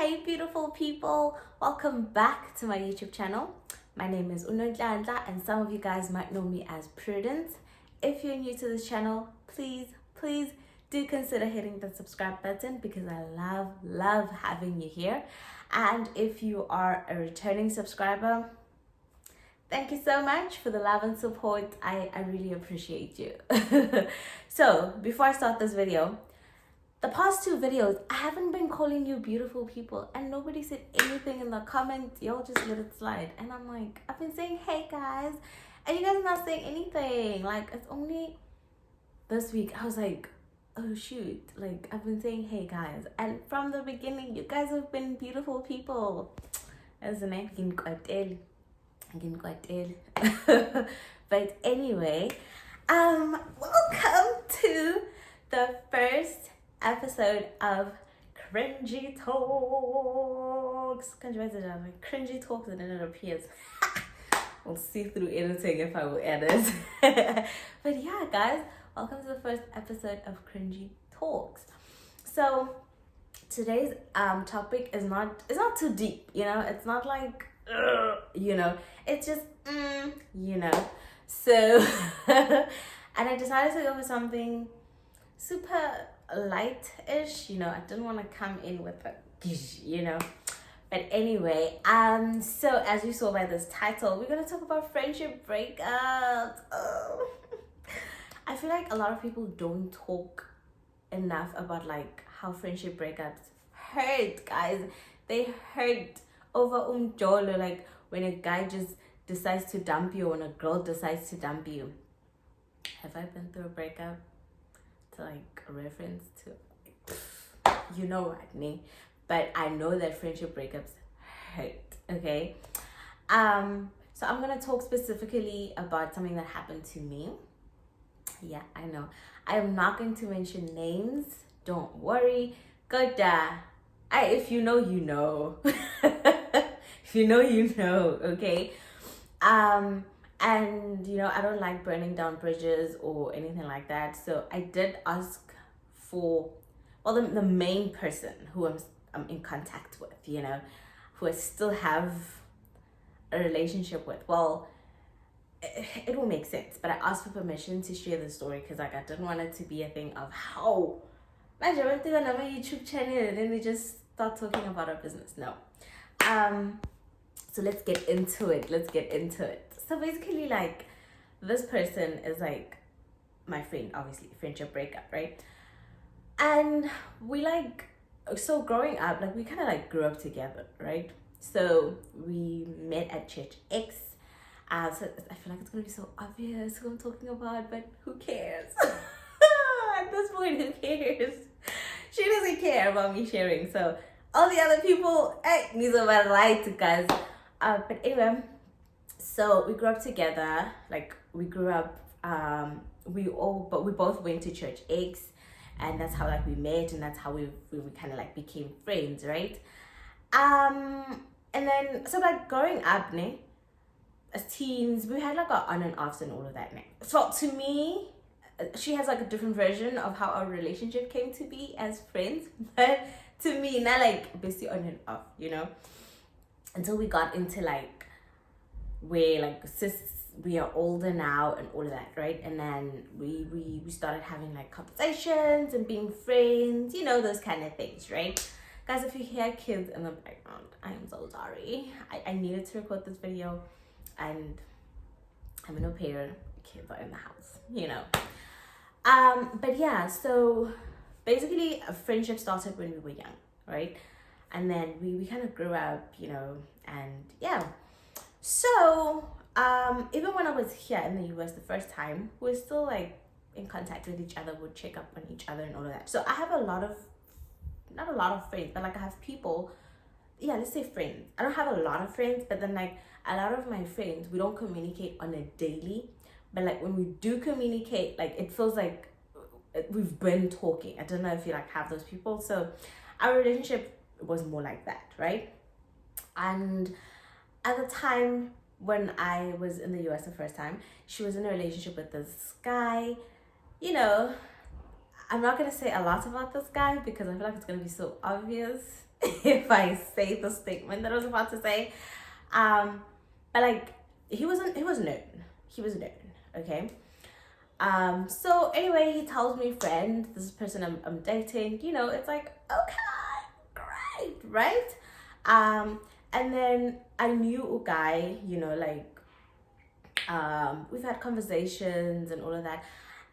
Hey beautiful people, welcome back to my YouTube channel. My name is Unonhlanhla and some of you guys might know me as Prudence. If you're new to this channel, please do consider hitting the subscribe button because I love having you here. And if you are a returning subscriber, thank you so much for the love and support. I really appreciate you. So before I start this video, the past two videos, I haven't been calling you beautiful people and nobody said anything in the comments. Y'all just let it slide. And I'm like, I've been saying, hey guys, and you guys are not saying anything. Like, it's only this week. I was like, oh shoot. Like, I've been saying, hey guys. And from the beginning, you guys have been beautiful people. Isn't it? But anyway, welcome to the first episode of Cringy Talks. Cringy Talks, and then it appears. We'll see through editing if I will edit. But yeah, guys, welcome to the first episode of Cringy Talks. So today's topic is not too deep, you know. It's not like you know. It's just you know. So and I decided to go for something super light-ish, you know. I didn't want to come in with a you know. But anyway, so as you saw by this title, we're gonna talk about friendship breakups. Oh. I feel like a lot of people don't talk enough about like how friendship breakups hurt, guys. They hurt over jolo, like when a guy just decides to dump you or when a girl decides to dump you. Have I been through a breakup? To like a reference to, you know what I mean, but I know that friendship breakups hurt. Okay, so I'm gonna talk specifically about something that happened to me. Yeah, I know I am not going to mention names, don't worry. Good, if you know, you know. If you know, you know. Okay. And you know, I don't like burning down bridges or anything like that. So I did ask for, well, the main person who I'm in contact with, you know, who I still have a relationship with. Well, it will make sense, but I asked for permission to share the story because like I didn't want it to be a thing of how I went to another YouTube channel and then we just start talking about our business. No. So let's get into it. So basically, like, this person is like my friend, obviously, friendship breakup, right? And we like, so growing up, like, we kind of like grew up together, right? So we met at church X. So I feel like it's gonna be so obvious who I'm talking about, but who cares? At this point, who cares? She doesn't care about me sharing. So all the other people, hey, these are my rights, guys. But anyway, so we grew up together. Like we grew up, we both went to church X, and that's how like we met, and that's how we kind of like became friends, right? And then so like growing up, as teens, we had like our on and offs and all of that. So to me, she has like a different version of how our relationship came to be as friends, but to me, not like basically on and off, you know. Until we got into like where like we are older now and all of that, right? And then we started having like conversations and being friends, you know, those kind of things, right? Guys, if you hear kids in the background, I am so sorry. I needed to record this video and I'm an au pair, kids are in the house, you know. But yeah, so basically a friendship started when we were young, right? And then we kind of grew up, you know, and yeah. So, even when I was here in the US the first time, we were still like in contact with each other, would check up on each other and all of that. So I have not a lot of friends, but like I have people, yeah, let's say friends. I don't have a lot of friends, but then like a lot of my friends, we don't communicate on a daily. But like when we do communicate, like it feels like we've been talking. I don't know if you like have those people. So our relationship was more like that, right? And at the time when I was in the US the first time, she was in a relationship with this guy. You know, I'm not gonna say a lot about this guy because I feel like it's gonna be so obvious if I say the statement that I was about to say. But like he was known. He was known. Okay. So anyway, he tells me, friend, this person I'm dating, it's like, okay, great, right? And then I knew a guy, we've had conversations and all of that.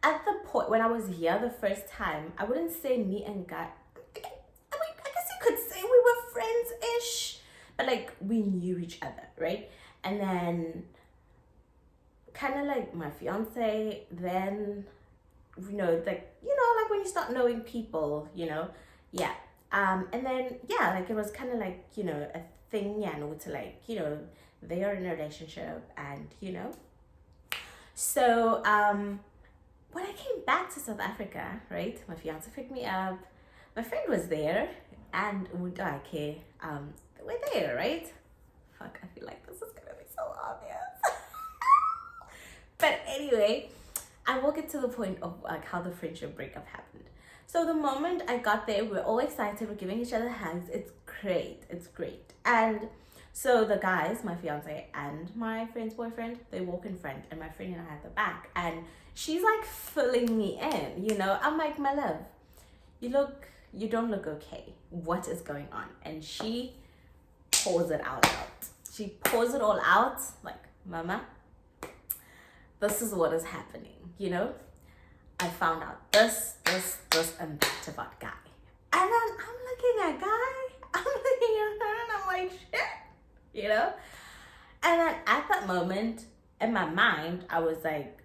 At the point when I was here the first time, I wouldn't say me and guy, I guess you could say we were friends-ish, but like we knew each other, right? And then kind of like my fiance, then like when you start knowing people, yeah. And then like it was kind of like a thing, to like they are in a relationship, and so when I came back to South Africa, right, my fiance picked me up, my friend was there, and we're there, right? Fuck, I feel like this is gonna be so obvious. But anyway, I will get to the point of like how the friendship breakup happened. So the moment I got there, we're all excited, we're giving each other hugs. It's great. And so the guys, my fiance and my friend's boyfriend, they walk in front, and my friend and I at the back. And she's like filling me in, I'm like, my love, you don't look okay. What is going on? And she pours it out. She pours it all out, like, mama, this is what is happening, I found out this, and that about guy. And then I'm looking at guy, I'm looking at her, and I'm like, shit, And then at that moment, in my mind, I was like,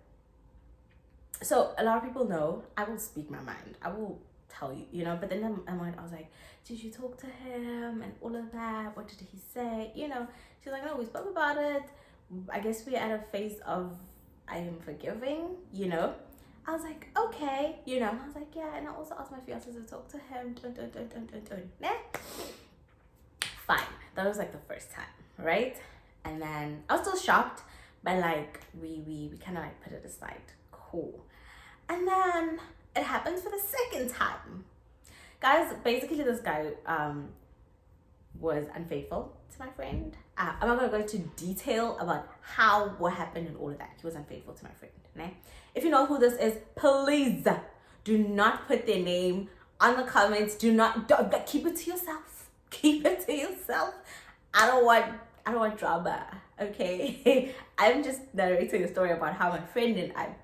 so a lot of people know I will speak my mind. I will tell you, but then in my mind, I was like, did you talk to him and all of that? What did he say? She's like, no, we spoke about it. I guess we're at a phase of I am forgiving, I was like, okay, I was like, yeah, and I also asked my fiance to talk to him. Nah. Fine. That was like the first time, right? And then I was still shocked, but like we kind of like put it aside. Cool. And then it happens for the second time. Guys, basically this guy was unfaithful to my friend. I'm not gonna go into detail about what happened and all of that. He was unfaithful to my friend. Né? If you know who this is, please do not put their name on the comments. Don't keep it to yourself. Keep it to yourself. I don't want drama. Okay, I'm just narrating a story about how my friend and I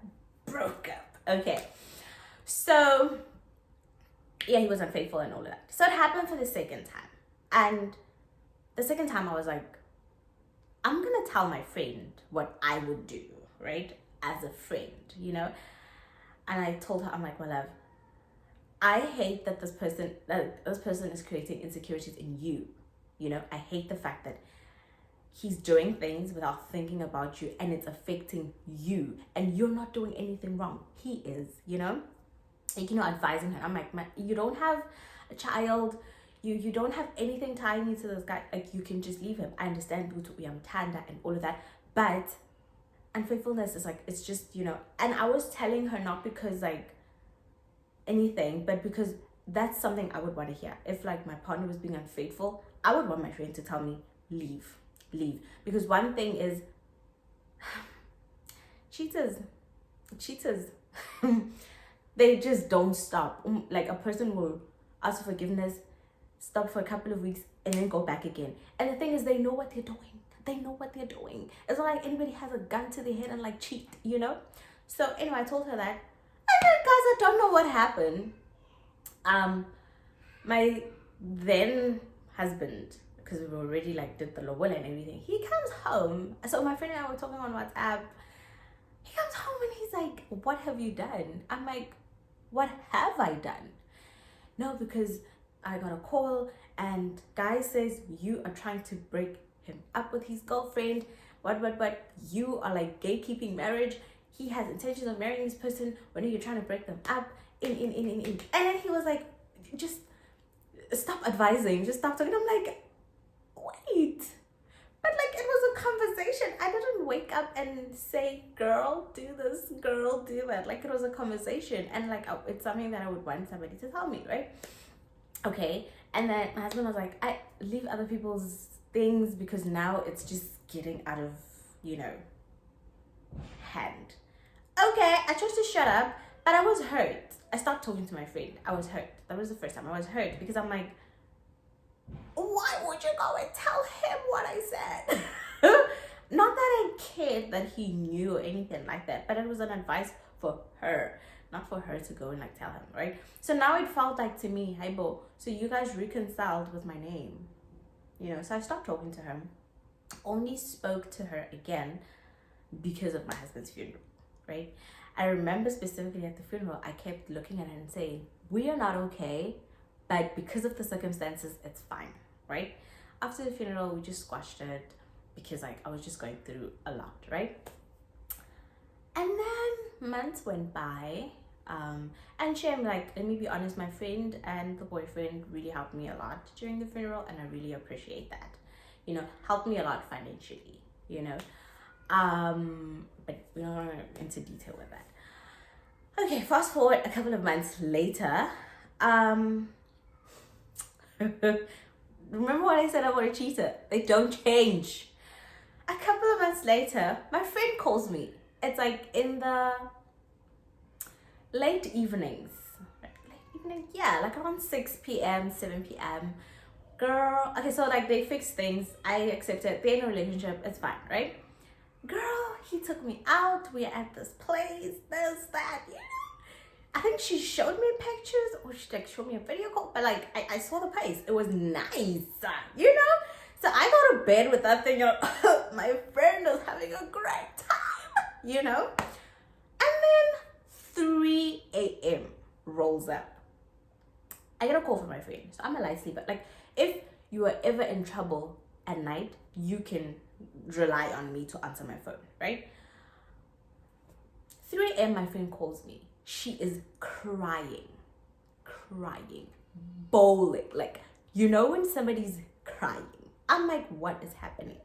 broke up. Okay, so yeah, he was unfaithful and all of that. So it happened for the second time, and the second time I was like, I'm gonna tell my friend what I would do, right? As a friend, And I told her, I'm like, my love, I hate that this person is creating insecurities in you. I hate the fact that he's doing things without thinking about you, and it's affecting you, and you're not doing anything wrong. He is, advising her. I'm like, you don't have a child. You don't have anything tying you to this guy. Like, you can just leave him. I understand Tanda and all of that, but unfaithfulness is like, it's just, and I was telling her not because like anything, but because that's something I would want to hear. If like my partner was being unfaithful, I would want my friend to tell me, leave. Because one thing is, cheaters, they just don't stop. Like, a person will ask for forgiveness, stop for a couple of weeks, and then go back again. And the thing is, they know what they're doing. It's not like anybody has a gun to their head and like cheat, So anyway, I told her that. And then, guys, I don't know what happened. My then husband, because we already like did the lowell and everything, he comes home. So my friend and I were talking on WhatsApp. He comes home and he's like, what have you done? I'm like, what have I done? No, because I got a call and guy says you are trying to break him up with his girlfriend. What? You are like gatekeeping marriage. He has intentions of marrying this person. When are you trying to break them up? In. And then he was like, just stop advising. Just stop talking. I'm like, wait. But like, it was a conversation. I didn't wake up and say, girl, do this, girl, do that. Like, it was a conversation. And like, it's something that I would want somebody to tell me, right? Okay. And then my husband was like, I leave other people's things because now it's just getting out of, hand. Okay, I chose to shut up, but I was hurt. I stopped talking to my friend. I was hurt. That was the first time I was hurt because I'm like, why would you go and tell him what I said? Not that I cared that he knew or anything like that, but it was an advice for her, not for her to go and like tell him, right? So now it felt like to me, hey Bo, so you guys reconciled with my name, so I stopped talking to her, only spoke to her again because of my husband's funeral, right? I remember specifically at the funeral, I kept looking at her and saying, we are not okay, but because of the circumstances, it's fine, right? After the funeral, we just squashed it because like I was just going through a lot, right? And then months went by, and Shem, like, let me be honest, my friend and the boyfriend really helped me a lot during the funeral, and I really appreciate that. Helped me a lot financially, but we don't want to go into detail with that. Okay, fast forward a couple of months later. Remember what I said about a cheater? They don't change. A couple of months later, my friend calls me. It's like in the late evenings. Yeah, like around 6 p.m., 7 p.m. Girl, okay, so like they fixed things. I accepted. They're in a relationship. It's fine, right? Girl, he took me out. We're at this place, this, that, I think she showed me pictures or she like showed me a video call, but like I saw the place. It was nice, So I go to bed with that thing. My friend is having a great time, And then 3 a.m. rolls up. I get a call from my friend. So I'm a light sleeper. Like if you are ever in trouble at night, you can rely on me to answer my phone, right? 3 a.m. my friend calls me. She is crying, bawling. Like, when somebody's crying. I'm like, what is happening?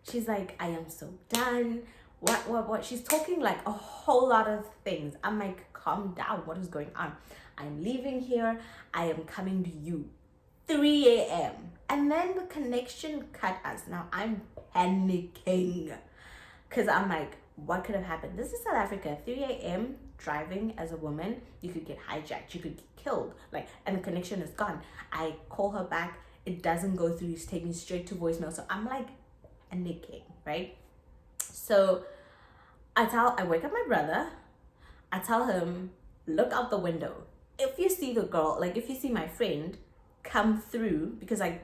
She's like, I am so done. What? She's talking like a whole lot of things. I'm like, calm down. What is going on? I'm leaving here. I am coming to you. 3 a.m. And then the connection cut us. Now I'm panicking because I'm like, what could have happened? This is South Africa. 3 a.m. driving as a woman, you could get hijacked, you could get killed, and the connection is gone. I call her back, it doesn't go through, it's taking me straight to voicemail. So I'm like panicking, right? So I wake up my brother, I tell him, look out the window. If you see the girl, like if you see my friend come through, because like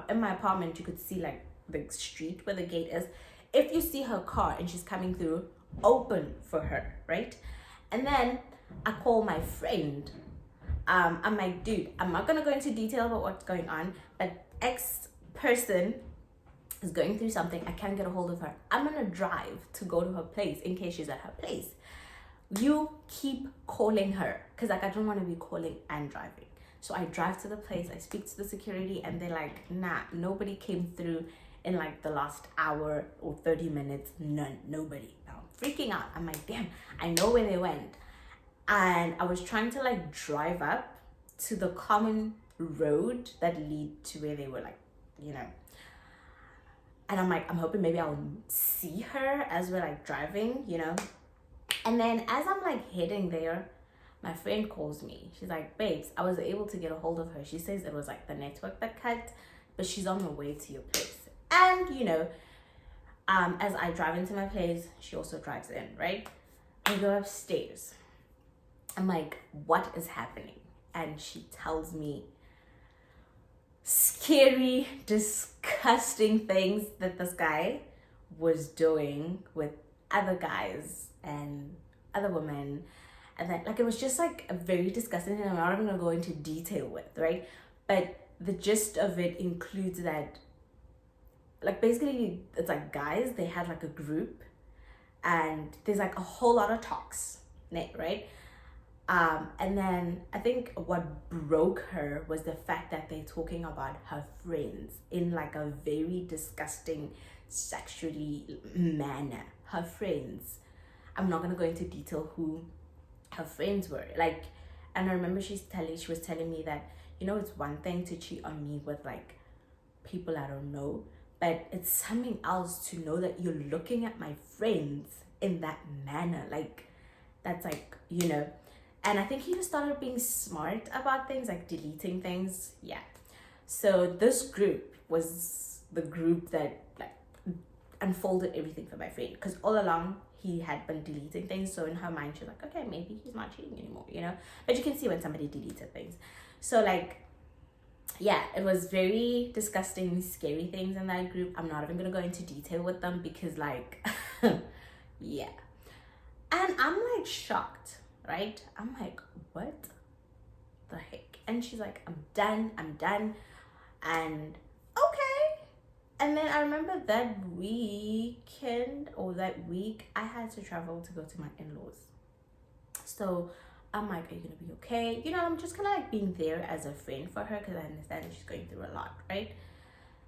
in my apartment, you could see like the street where the gate is. If you see her car and she's coming through, open for her, right? And then I call my friend. I'm like, dude, I'm not gonna go into detail about what's going on, but X person is going through something. I can't get a hold of her. I'm gonna drive to go to her place in case she's at her place. You keep calling her, because like I don't want to be calling and driving. So I drive to the place, I speak to the security, and they're like, nah, nobody came through in like the last hour or 30 minutes. Nobody. I'm freaking out. I'm like, damn, I know where they went. And I was trying to like drive up to the common road that lead to where they were, like, and I'm like, I'm hoping maybe I'll see her as we're like driving, and then as I'm like heading there, my friend calls me. She's like, babes, I was able to get a hold of her. She says it was like the network that cut, but she's on her way to your place. And as I drive into my place, she also drives in, right? I go upstairs. I'm like, what is happening? And she tells me scary, disgusting things that this guy was doing with other guys and other women. And then, like, it was just like a very disgusting thing I'm not going to go into detail with, right? But the gist of it includes that, like, basically it's like guys, they had like a group and there's like a whole lot of talks, right? And then I think what broke her was the fact that they're talking about her friends in like a very disgusting, sexually manner. Her friends. I'm not gonna go into detail who her friends were. Like, and I remember she was telling me that, it's one thing to cheat on me with like people I don't know, but it's something else to know that you're looking at my friends in that manner. Like, that's like, and I think he just started being smart about things, like deleting things. Yeah. So this group was the group that like unfolded everything for my friend, because all along he had been deleting things. So in her mind, she's like, okay, maybe he's not cheating anymore, But you can see when somebody deleted things. So like, yeah, it was very disgusting, scary things in that group. I'm not even gonna go into detail with them because like, yeah. And I'm like shocked, right? I'm like, what the heck? And she's like, I'm done. And okay. And then I remember that weekend or that week, I had to travel to go to my in-laws. So I'm like, are you gonna be okay? I'm just kind of like being there as a friend for her because I understand that she's going through a lot, right?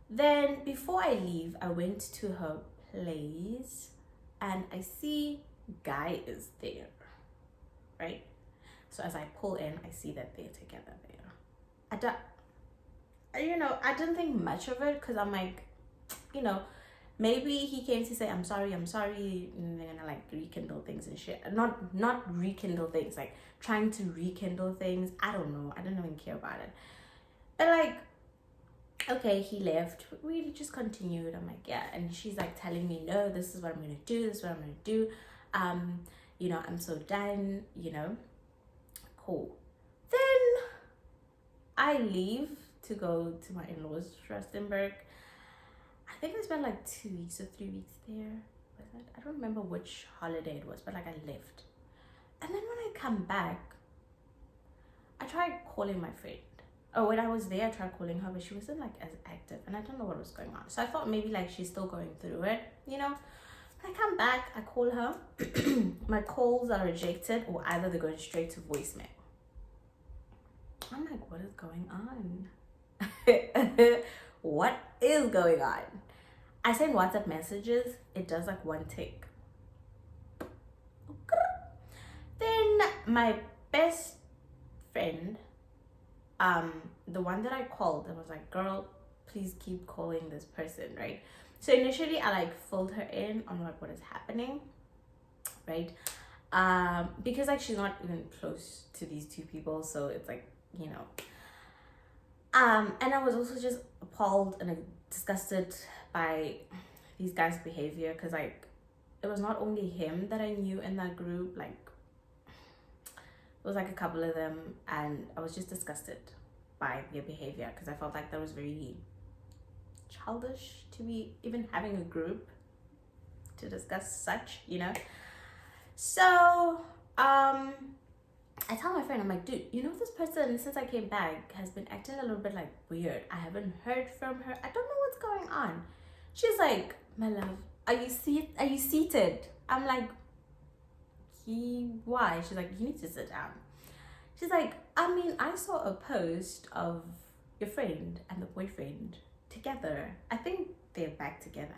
Then before I leave, I went to her place and I see guy is there, right? So as I pull in, I see that they're together there. I didn't think much of it because I'm like, maybe he came to say I'm sorry, and they're gonna like rekindle things and shit. Not rekindle things, like trying to rekindle things. I don't know. I don't even care about it. But like, okay, he left. We just continued. I'm like, yeah. And she's like telling me, no, this is what I'm gonna do. This is what I'm gonna do. I'm so done. Cool. Then I leave to go to my in-laws, Rustenburg. I think I spent like 2 weeks or 3 weeks there. Was it? I don't remember which holiday it was, but like I left. And then when I come back, I tried calling my friend. Oh, when I was there, I tried calling her, but she wasn't like as active, and I don't know what was going on. So I thought maybe like she's still going through it, I come back, I call her. My calls are rejected, or either they're going straight to voicemail. I'm like, what is going on? What is going on? I send WhatsApp messages, it does like one tick. Then my best friend, the one that I called, and was like, girl, please keep calling this person, right? So initially I like filled her in on like what is happening, right? Because like she's not even close to these two people, so it's like, and I was also just appalled and disgusted by these guys' behavior, because like it was not only him that I knew in that group, like it was like a couple of them, and I was just disgusted by their behavior because I felt like that was very childish to be even having a group to discuss such, So I tell my friend, I'm like, dude, this person since I came back has been acting a little bit like weird. I haven't heard from her. I don't know what's going on. She's like, my love, are you seated? I'm like, why? She's like, you need to sit down. She's like, I saw a post of your friend and the boyfriend together. I think they're back together.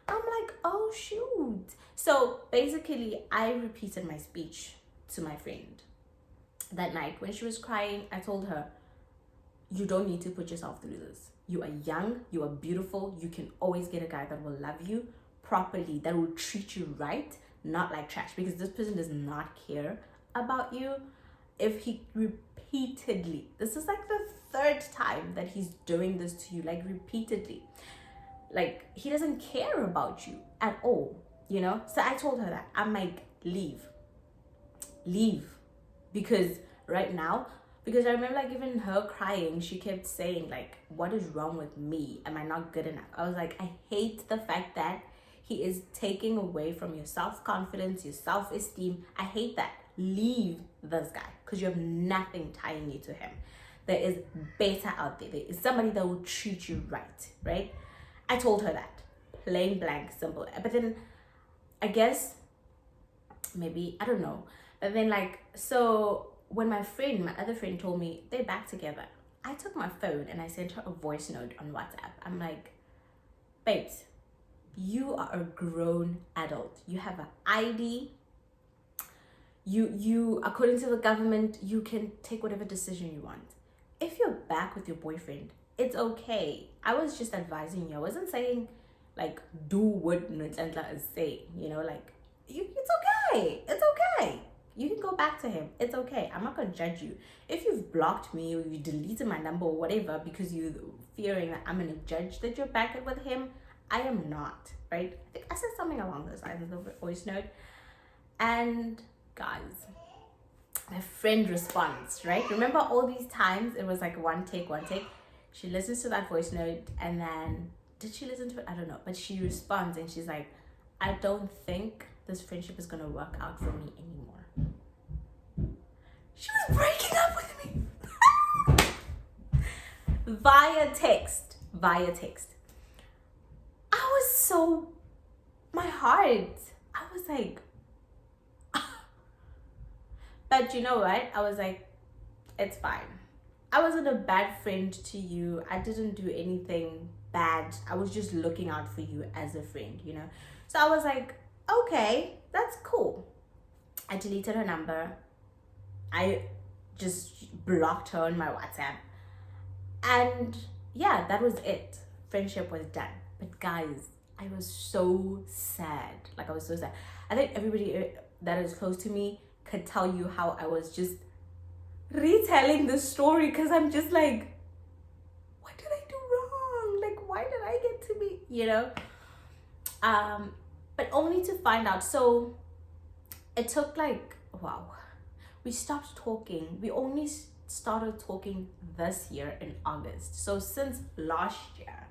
I'm like, oh shoot. So basically I repeated my speech to my friend that night. When she was crying, I told her, you don't need to put yourself through this. You are young, you are beautiful, you can always get a guy that will love you properly, that will treat you right, not like trash, because this person does not care about you. If he repeatedly, this is like the third time that he's doing this to you, like repeatedly, like he doesn't care about you at all, So I told her that. I'm like, leave, because right now, because I remember like even her crying, she kept saying like, what is wrong with me? Am I not good enough? I was like, I hate the fact that he is taking away from your self-confidence, your self-esteem. I hate that. Leave this guy, because you have nothing tying you to him. There is better out there. There is somebody that will treat you right? I told her that, plain blank, simple. But then I guess maybe, I don't know, but then like, so when my other friend told me they're back together, I took my phone and I sent her a voice note on WhatsApp. I'm like, babes, you are a grown adult. You have an ID. You according to the government, you can take whatever decision you want. If you're back with your boyfriend, it's okay. I was just advising you. I wasn't saying like do what Ntantla is saying, you know, like it's okay. It's okay. You can go back to him. It's okay. I'm not gonna judge you. If you've blocked me or you deleted my number or whatever because you're fearing that I'm gonna judge that you're back with him, I am not, right? I think I said something along those lines in the voice note. And guys, my friend responds, right? Remember all these times it was like one take. She listens to that voice note and then, did she listen to it? I don't know. But she responds and she's like, I don't think this friendship is gonna work out for me anymore. She was breaking up with me. Via text. I was so, my heart, I was like, but you know what? I was like, it's fine. I wasn't a bad friend to you. I didn't do anything bad. I was just looking out for you as a friend, you know? So I was like, okay, that's cool. I deleted her number. I just blocked her on my WhatsApp. And yeah, that was it. Friendship was done. But guys, I was so sad. Like, I was so sad. I think everybody that is close to me could tell you how I was just retelling the story, because I'm just like, what did I do wrong? Like, why did I get to be, you know? But only to find out. So it took like, wow, we stopped talking. We only started talking this year in August. So since last year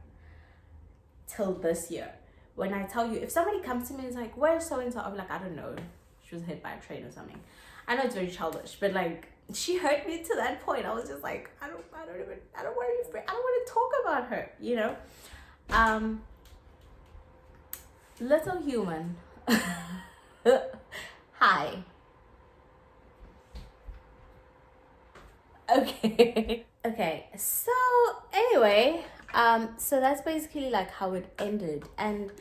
till this year, when I tell you, if somebody comes to me and is like, where's so-and-so? I'm like, I don't know. She was hit by a train or something. I know it's very childish, but like, she hurt me to that point. I was just like, I don't want to talk about her, you know? Little human. Hi. Okay. Okay, so anyway, so that's basically like how it ended. And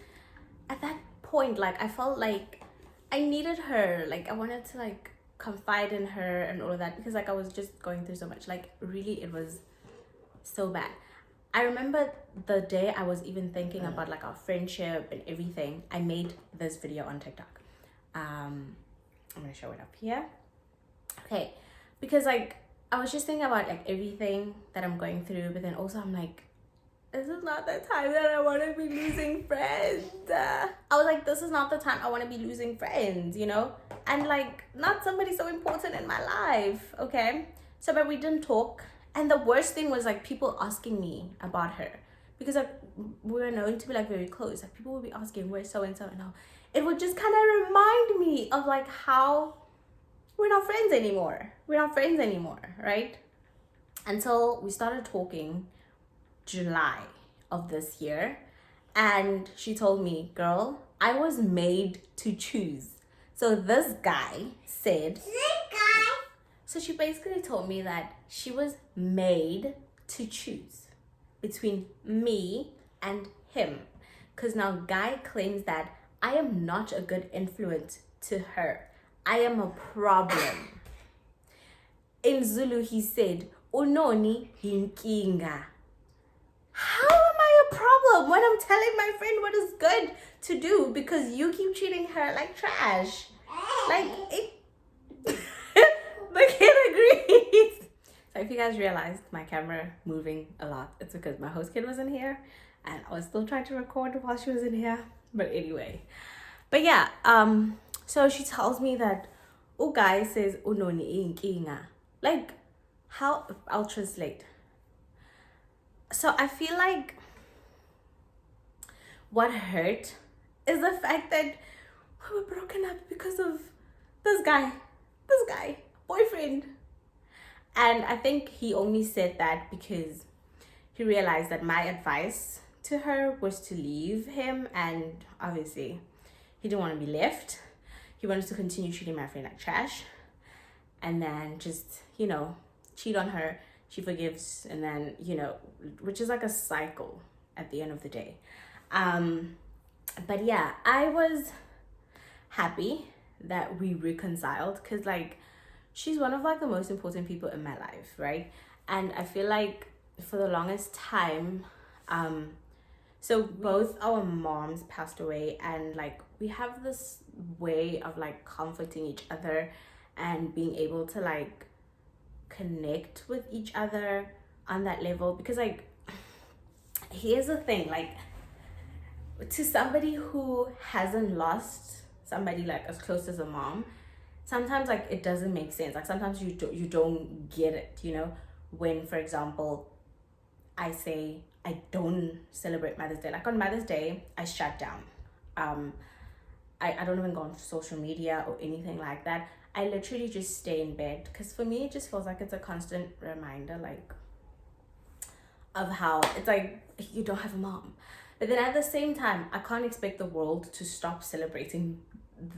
at that point, like, I felt like I needed her. Like, I wanted to like confide in her and all of that, because like I was just going through so much. Like, really, it was so bad. I remember the day I was even thinking about like our friendship and everything, I made this video on TikTok. I'm gonna show it up here. Okay, because like I was just thinking about like everything that I'm going through, but then also I'm like, this is not the time that I want to be losing friends. I was like, this is not the time I want to be losing friends, you know? And like, not somebody so important in my life, okay? So, but we didn't talk. And the worst thing was like people asking me about her, because like we were known to be like very close. Like, people would be asking, where's so-and-so? And all. It would just kind of remind me of like how we're not friends anymore. Right? Until we started talking July of this year, and she told me, girl, I was made to choose. So this guy said, so she basically told me that she was made to choose between me and him, because now guy claims that I am not a good influence to her. I am a problem. In Zulu, he said, Unoni hinkinga. How am I a problem when I'm telling my friend what is good to do because you keep treating her like trash? Like, it... The kid agrees. So if you guys realized my camera moving a lot, it's because my host kid was in here and I was still trying to record while she was in here. But anyway. But yeah, so she tells me that guy says unoni inkinga. Like, how? I'll translate. So I feel like what hurt is the fact that we were broken up because of this guy, boyfriend. And I think he only said that because he realized that my advice to her was to leave him, and obviously he didn't want to be left. He wanted to continue treating my friend like trash. and then just, cheat on her. She forgives, and then, which is like a cycle at the end of the day. But yeah, I was happy that we reconciled, because like she's one of like the most important people in my life, right? And I feel like for the longest time, so both our moms passed away, and like we have this way of like comforting each other and being able to like connect with each other on that level. Because like, here's the thing, like, to somebody who hasn't lost somebody like as close as a mom, sometimes like it doesn't make sense. Like sometimes you don't get it, when, for example, I say I don't celebrate Mother's Day. Like on Mother's Day, I shut down. I don't even go on social media or anything like that. I literally just stay in bed, because for me it just feels like it's a constant reminder, like, of how it's like you don't have a mom. But then at the same time, I can't expect the world to stop celebrating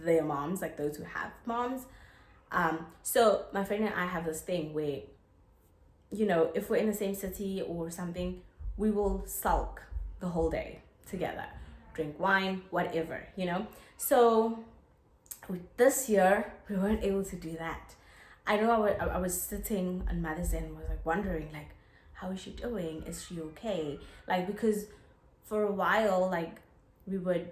their moms, like those who have moms. So my friend and I have this thing where, if we're in the same city or something, we will sulk the whole day together, drink wine, whatever, So this year, we weren't able to do that. I know I was sitting on Mother's Day and was like wondering, like, how is she doing? Is she okay? Like, because for a while, like, we would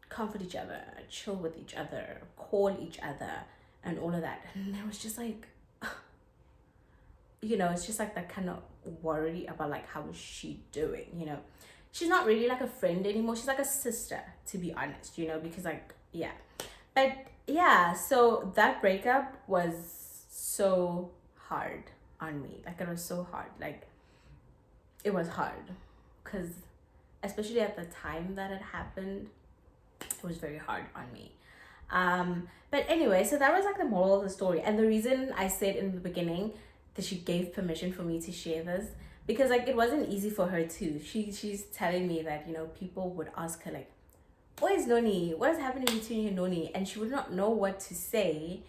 comfort each other, chill with each other, call each other, and all of that. And it was just like, it's just like that kind of worry about like, how is she doing? She's not really like a friend anymore. She's like a sister, to be honest, because like, yeah. But yeah, so that breakup was so hard on me. Like, it was so hard. Like, it was hard, because especially at the time that it happened, it was very hard on me. But anyway, so that was like the moral of the story. And the reason I said in the beginning that she gave permission for me to share this, because like it wasn't easy for her too. She's telling me that, people would ask her like, where's Noni? What is happening between you and Noni? And she would not know what to say.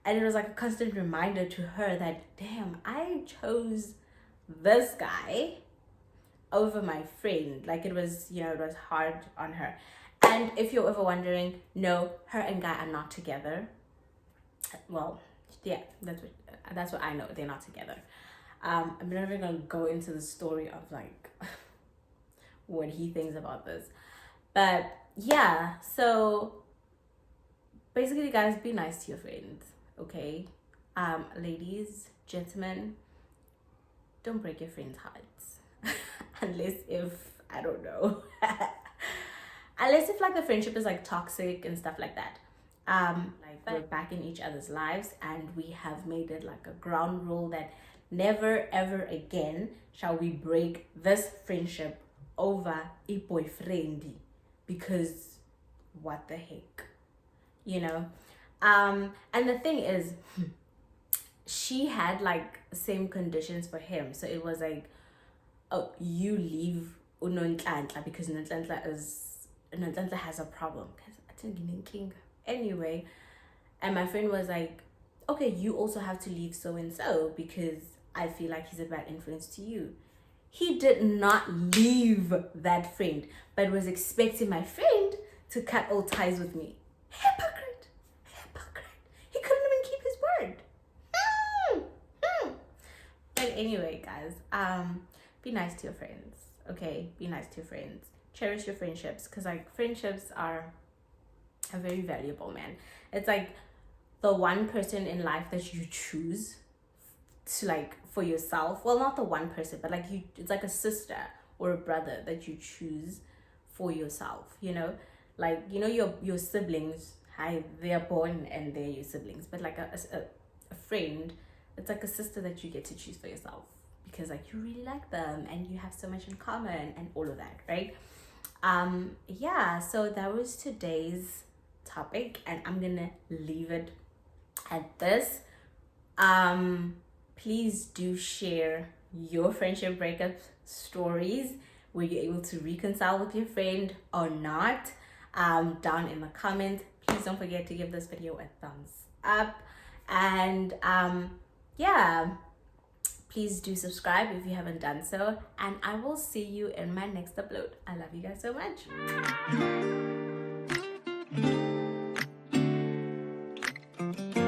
And it was like a constant reminder to her that, damn, I chose this guy over my friend. Like, it was, it was hard on her. And if you're ever wondering, no, her and Guy are not together. Well, yeah, that's what I know. They're not together. I'm not even gonna go into the story of like what he thinks about this. But yeah, so basically, guys, be nice to your friends, okay? Ladies, gentlemen, don't break your friends' hearts. Unless if, I don't know. Unless if like the friendship is like toxic and stuff like that. Like, we're back in each other's lives, and we have made it like a ground rule that never ever again shall we break this friendship over a boyfriend, because what the heck, and the thing is, she had like same conditions for him. So it was like, oh, you leave uNonhlanhla because Nonhlanhla has a problem, because I think king anyway. And my friend was like, okay, you also have to leave so and so because I feel like he's a bad influence to you. He did not leave that friend, but was expecting my friend to cut all ties with me. Hypocrite. He couldn't even keep his word. But anyway, guys, be nice to your friends, okay? Be nice to your friends. Cherish your friendships, because like friendships are a very valuable, man. It's like the one person in life that you choose to like for yourself. Well, not the one person, but like it's like a sister or a brother that you choose for yourself, like your siblings, hi, they're born and they're your siblings, but like a friend, it's like a sister that you get to choose for yourself, because like you really like them and you have so much in common and all of that, right? Yeah, so that was today's topic, and I'm gonna leave it at this. Please do share your friendship breakup stories. Were you able to reconcile with your friend or not? Down in the comments. Please don't forget to give this video a thumbs up, And yeah, please do subscribe if you haven't done so, and I will see you in my next upload. I love you guys so much.